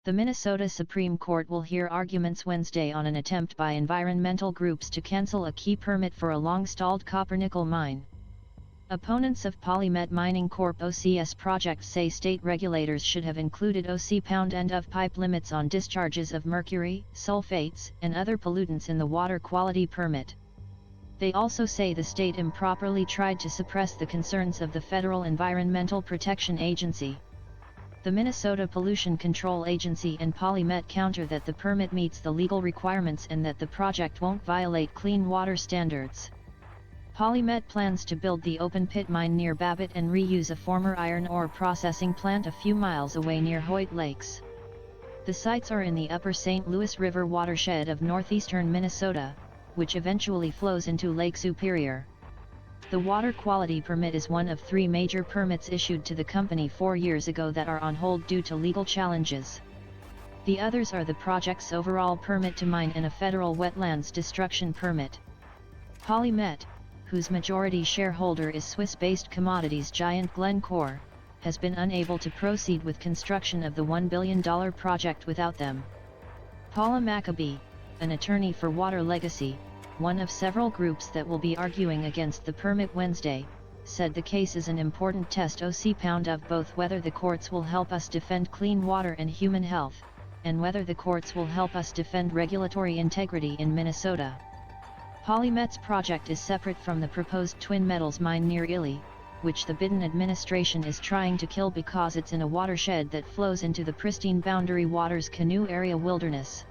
The Minnesota Supreme Court will hear arguments Wednesday on an attempt by environmental groups to cancel a key permit for a long-stalled copper-nickel mine. Opponents of PolyMet Mining Corp OCS project say state regulators should have included OC pound end of pipe limits on discharges of mercury, sulfates, and other pollutants in the water quality permit. They also say the state improperly tried to suppress the concerns of the Federal Environmental Protection Agency. The Minnesota Pollution Control Agency and PolyMet counter that the permit meets the legal requirements and that the project won't violate clean water standards. PolyMet plans to build the open-pit mine near Babbitt and reuse a former iron ore processing plant a few miles away near Hoyt Lakes. The sites are in the upper St. Louis River watershed of northeastern Minnesota, which eventually flows into Lake Superior. The water quality permit is one of 3 major permits issued to the company 4 years ago that are on hold due to legal challenges. The others are the project's overall permit to mine and a federal wetlands destruction permit. PolyMet, whose majority shareholder is Swiss-based commodities giant Glencore, has been unable to proceed with construction of the $1 billion project without them. Paula Maccabee, an attorney for Water Legacy, one of several groups that will be arguing against the permit Wednesday, said the case is an important test OC pound of both whether the courts will help us defend clean water and human health, and whether the courts will help us defend regulatory integrity in Minnesota. PolyMet's project is separate from the proposed Twin Metals mine near Ely, which the Biden administration is trying to kill because it's in a watershed that flows into the pristine Boundary Waters Canoe Area wilderness.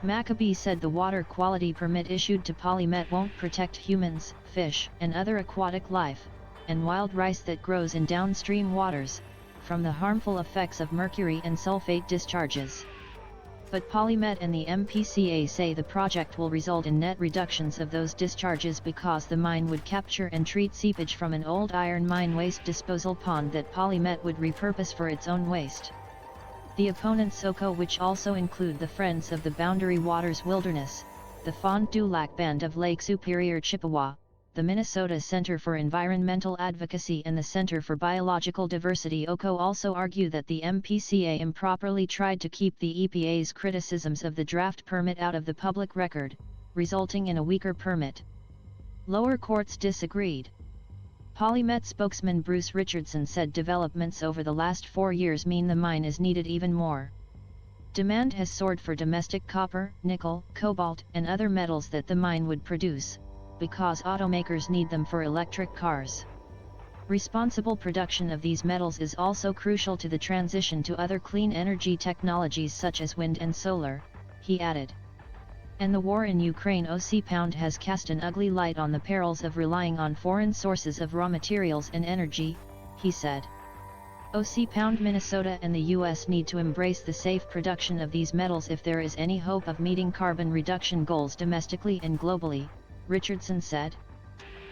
Maccabee said the water quality permit issued to PolyMet won't protect humans, fish, and other aquatic life, and wild rice that grows in downstream waters, from the harmful effects of mercury and sulfate discharges. But PolyMet and the MPCA say the project will result in net reductions of those discharges because the mine would capture and treat seepage from an old iron mine waste disposal pond that PolyMet would repurpose for its own waste. The opponents SoCo, which also include the Friends of the Boundary Waters Wilderness, the Fond du Lac Band of Lake Superior Chippewa, the Minnesota Center for Environmental Advocacy and the Center for Biological Diversity OCO also argue that the MPCA improperly tried to keep the EPA's criticisms of the draft permit out of the public record, resulting in a weaker permit. Lower courts disagreed. PolyMet spokesman Bruce Richardson said developments over the last 4 years mean the mine is needed even more. Demand has soared for domestic copper, nickel, cobalt, and other metals that the mine would produce, because automakers need them for electric cars. Responsible production of these metals is also crucial to the transition to other clean energy technologies such as wind and solar, he added. And the war in Ukraine OC pound has cast an ugly light on the perils of relying on foreign sources of raw materials and energy, he said. OC pound Minnesota and the U.S. need to embrace the safe production of these metals if there is any hope of meeting carbon reduction goals domestically and globally, Richardson said.